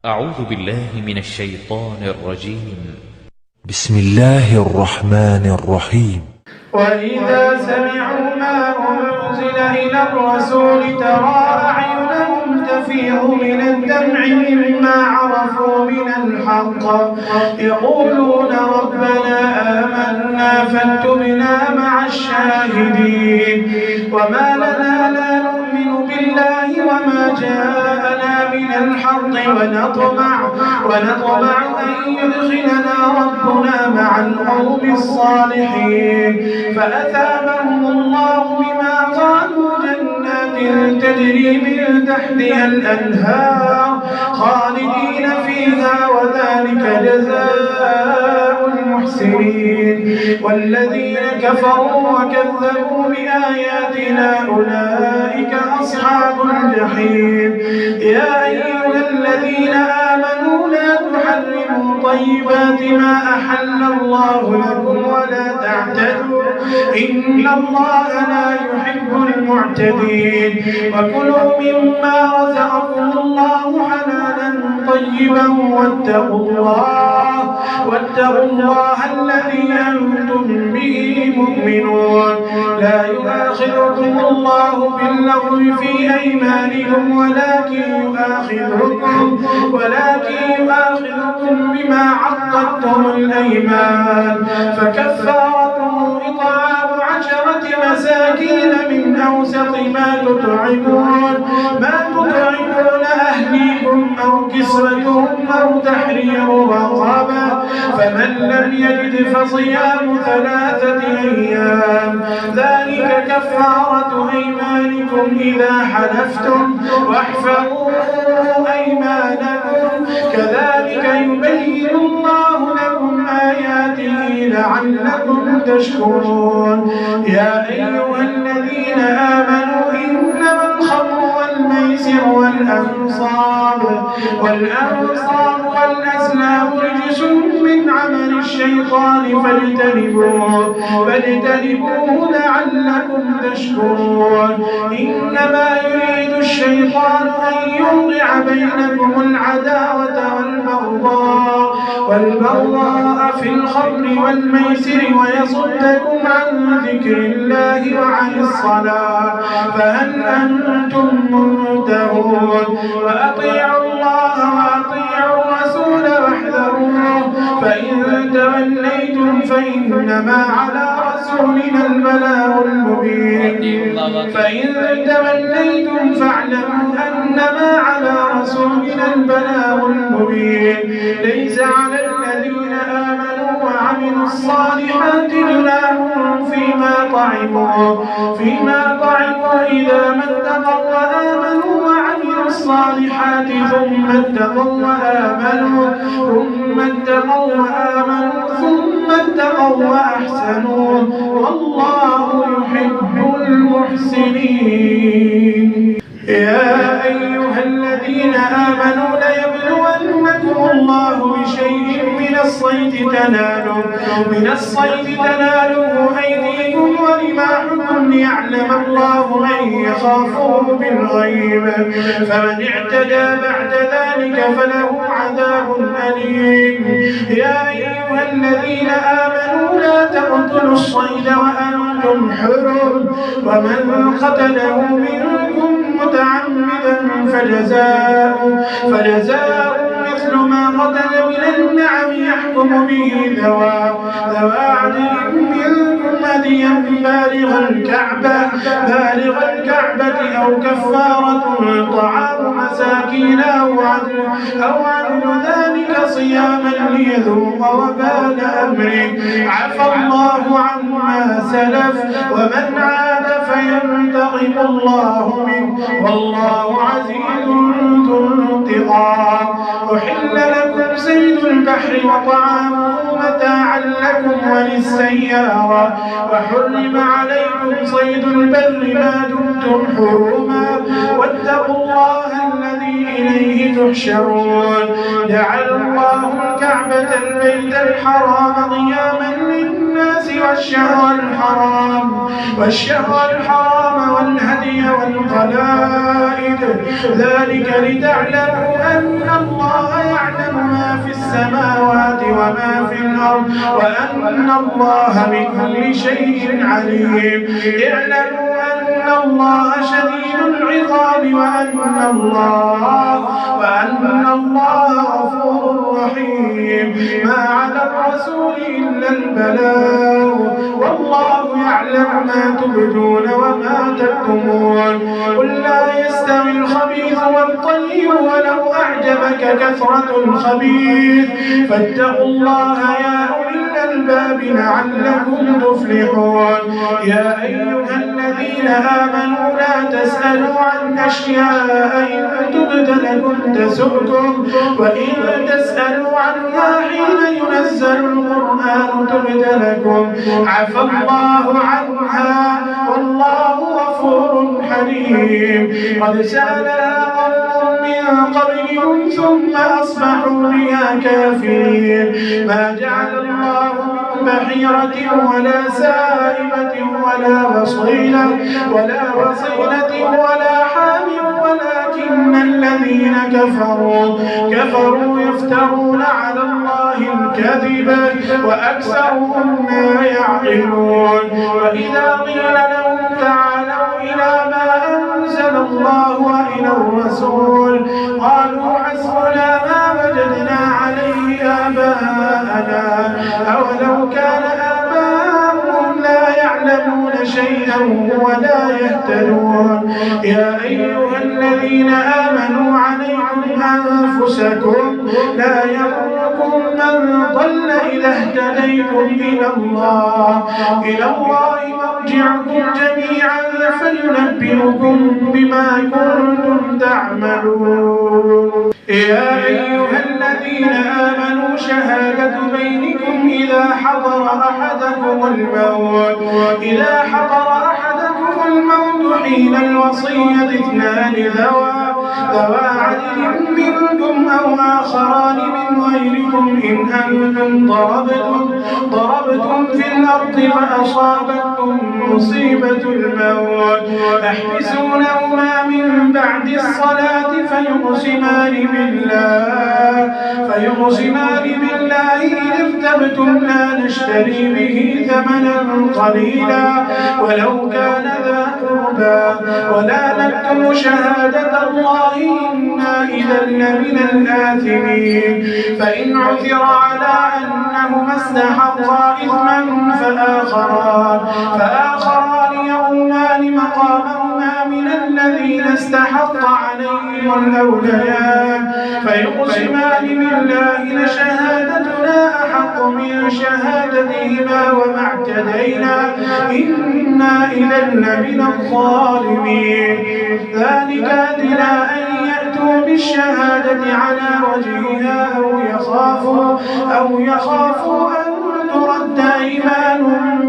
أعوذ بالله من الشيطان الرجيم. بسم الله الرحمن الرحيم. وإذا سمعوا ما أنزل إلى الرسول ترى أعينهم تفيض من الدمع مما عرفوا من الحق يقولون ربنا آمنا فاكتبنا مع الشاهدين وما لنا لا نؤمن بالله وما جاءنا من الحق ونطمع أن يدخلنا ربنا مع القوم الصالحين فأثابهم الله بما قالوا جنات تجري من تحتها الأنهار خالدين فيها وذلك جزاء المحسنين والذين كفروا وكذبوا بآياتنا أولئك أصحاب الجحيم يا أيها الذين آمنوا لا تحرموا طيبات ما أحل الله لكم ولا تعتدوا إن الله لا يحب المعتدين وكلوا مما رزقكم الله حلالا طيبا واتقوا الله الذي أنتم به مؤمنون لا يؤاخذكم الله باللغو في أيمانكم ولكن يؤاخذكم بما عقدتم الأيمان فكفارته إطعام 10 مساكين من أوسط ما تطعمون أهليكم أو كسوتهم أو تحرير رقبة فمن لم يجد فصيام 3 أيام ذلك كفارة أيمانكم إذا حلفتم واحفظوا أيمانكم كذلك يبين الله لكم آياته لعلكم تشكرون يا أيها الذين آمنوا إنما الخمر والميسر والأنصاب والأزلام رجس من عمل الشيطان فاجتنبوه لعلكم تشكرون إنما يريد الشيطان أن يوقع بينكم العداوة والبغضاء في الخمر والميسر ويصدكم عن ذكر الله وعن الصلاة فهل أنتم منتهون وأطيعوا الله وأطيعوا الرسول واحذروه فإن توليتم فإنما على رسولنا البلاغ المبين فإن توليتم فاعلموا أنما على رسولنا البلاغ المبين ليس على الذين آمنوا وعملوا الصالحات جناح فيما طعموا إذا ما اتقوا وآمنوا وعملوا الصالحات ثم اتقوا وأحسنوا والله يحب المحسنين يا أيها الذين آمنوا ليبلونكم الله بشيء من الصيد تناله أيديكم ورماحكم ليعلم الله من يخافه بالغيب فمن اعتدى بعد ذلك فله عذاب أليم يا أيها الذين آمنوا لا تقتلوا الصيد وأنتم حرم ومن قتله منكم متعمدا فجزاء مثل ما قتل من النعم يحكم به ذوى عدل منكم هديا بالغ الكعبة أو كفارة طعام مساكين أو عدل ذلك صياما ليذوق وبال أمره عفى الله عما سلف ومن عاد فينتقم الله منه والله عزيز ذو انتقام أحل لكم صيد البحر وطعامه متاعا لكم وللسيارة وحرم عليكم صيد البر ما دمتم حرما واتقوا الله الذي إليه تحشرون جعل الله الكعبة البيت الحرام قياما للناس والشهر الحرام والهدي والقلائد ذلك لتعلموا أن الله السماوات وما في الأرض وأن الله بكل شيء عليم. اعلموا أن الله شديد العقاب وأن الله غفور رحيم. ما على الرسول إلا البلاغ والله يعلم ما تبدون وما تكتمون. قل لا يستوي الخبيث والطيب ولو أعجبك كثرة الخبيث فاتقوا الله يا أولي الألباب لعلكم تفلحون. يا أيها الذين آمنوا لا تسألوا عن أشياء إن تبد لكم تسؤكم وإن تسألوا عنها حين ينزل القرآن تبد لكم عفى الله عنها والله غفور حليم. قد سألها قوم من قبلكم ثم أصبحوا بها كافرين. ما جعل الله من بحيرة ولا سائبة ولا وصيلة ولا حام ولكن الذين كفروا يفترون على الله الكذب وأكثرهم لا يعقلون. وإذا قيل لهم تعالوا إلى ما أنزل الله وإلى الرسول قالوا حسبنا ما وجدنا عليه آباءنا أولو كان آباؤهم لا يعلمون شيئا ولا يهتدون. يا أيها الذين آمنوا عليكم أنفسكم لا يضركم من ضل إذا اهتديتم إلى الله مرجعكم جميعا فينبئكم بما كنتم تعملون. يا أيها الذين آمنوا شهادة بينكم إذا حضر أحدكم الموت حين الوصية اثنان ذوى عدل منكم أو آخران من غيركم إن أنتم ضربتم في الأرض فأصابتكم مصيبة الموت تحبسونهما من بعد الصلاة فيقسمان بالله إن ارتبتم لا نشتري به ثمنا قليلا ولو كان ذا قربى ولا نكتم شهادة الله إنا إذا لمن الآثمين. فإن عثر على أنهما استحقا إثما فآخران يقومان مقامهما من الذين استحق عليهم الأوليان فيقسمان بالله لشهادتنا أحق من شهادتهما وما اعتدينا إنا إذا لمن الظالمين. ذلك أدنى أن يأتوا بالشهادة على وجهها أو يخافوا أن ترد أيمان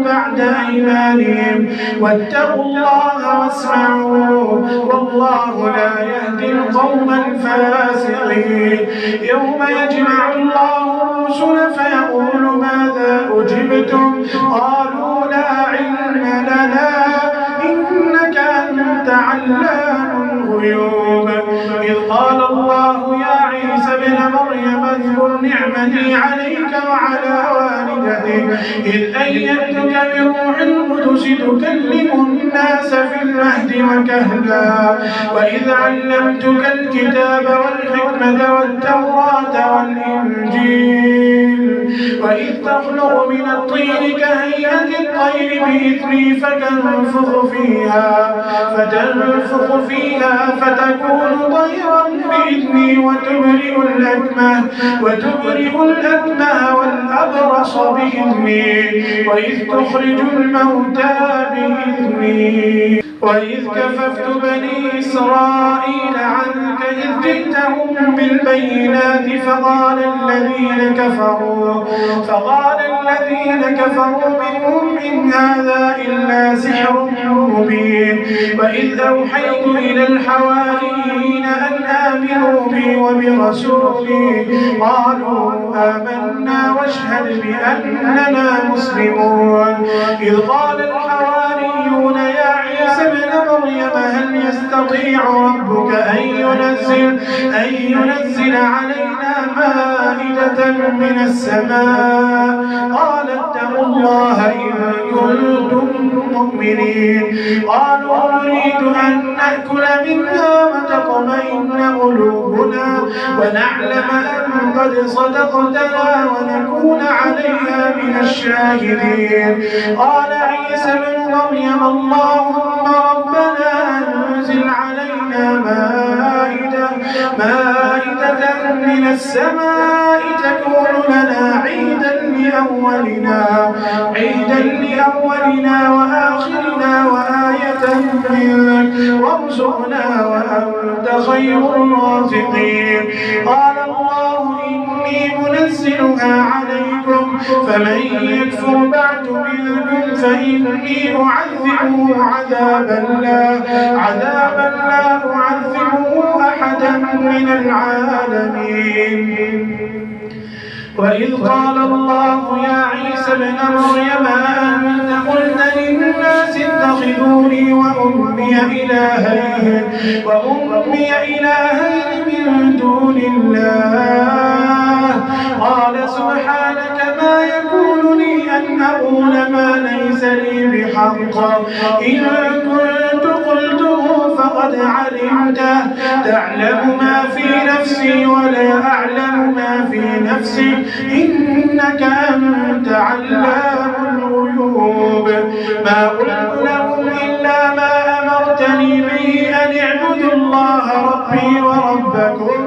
بعد أيمانهم واتقوا الله واسمعوا والله لا يهدي القوم الفاسقين. يوم يجمع الله الرسل فيقول ماذا أجبتم قالوا لا علم لنا إنك أنت علام الغيوب. إذ قال الله يا عيسى ابن مريم اذكر نعمتي عليك وعلى والدتك إذ أيدتك بروح القدس تكلم الناس في المهد وكهلا وإذ علمتك الكتاب والحكمة والتوراة والإنجيل وإذ تخلق من الطين كهيئة الطير بإذني فتنفخ فيها فتكون طيرا بإذني وتبرئ الأكمه والأبرص بإذني وإذ تخرج الموتى بإذني وإذ كففت بني إسرائيل عنك إذ جئتهم بالبينات فقال الذين كفروا منهم إن هذا إلا سحر مبين. وإذ أوحيت إلى الحواريين أن آمنوا بي وبرسولي قالوا آمنا واشهد بأننا مسلمون. إذ قال الحواريون يا عيسى عيسى ابن مريم هل يستطيع ربك أن ينزل علينا مائدة من السماء؟ قال اتقوا الله إن كنتم مؤمنين. قالوا نريد أن نأكل منها وتطمئن قلوبنا ونعلم أن قد صدقتنا ونكون عليها من الشاهدين. قال عيسى ابن مريم اللهم ربنا أنزل علينا مائدة من السماء تكون لنا عيدا لأولنا وآخرنا وآية منك وارزقنا وأنت خير الرازقين. قال الله إني منزلها عليكم فمن يكفر بعد منكم فإني أعذبه عذابا لا أعذبه أحدا من العالمين. وإذ قال الله يا عيسى ابن مريم أنت قلت للناس اتخذوني وأمي إلهين من دون الله. قال سبحانك ما يكون لي أن أقول ما ليس لي بحق إن كنت قلته فقد علمته تعلم ما في نفسي ولا أعلم ما في نفسك إنك أنت علام الغيوب. ما قلت لهم إلا ما أمرتني به أن اعبدوا الله ربي وربكم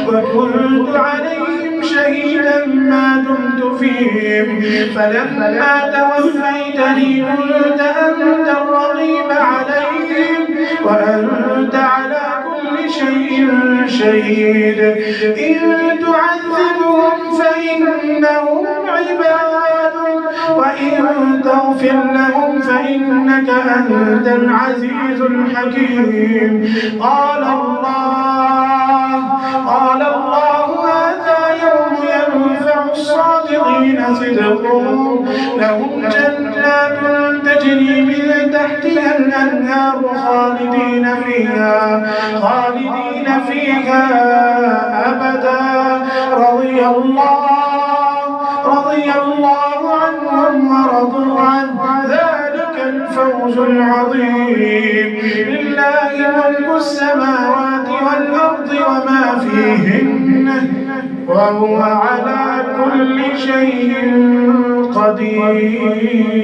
وكنت عليهم شهيدا ما دمت فيهم فلما توفيتني كنت أنت الرقيب عليهم وأنت على كل شيء شهيد. إن تعذبهم فإنهم عبادك وإن تغفر لهم فإنك أنت العزيز الحكيم. قال الله هذا يوم ينفع الصادقين صدقهم لهم جنات تجري من تحتها الأنهار خالدين فيها أبدا رضي الله عنهم ورضوا عنه ذلك الفوز العظيم. لله ملك السماوات والأرض وما فيهن وهو على كل شيء قدير.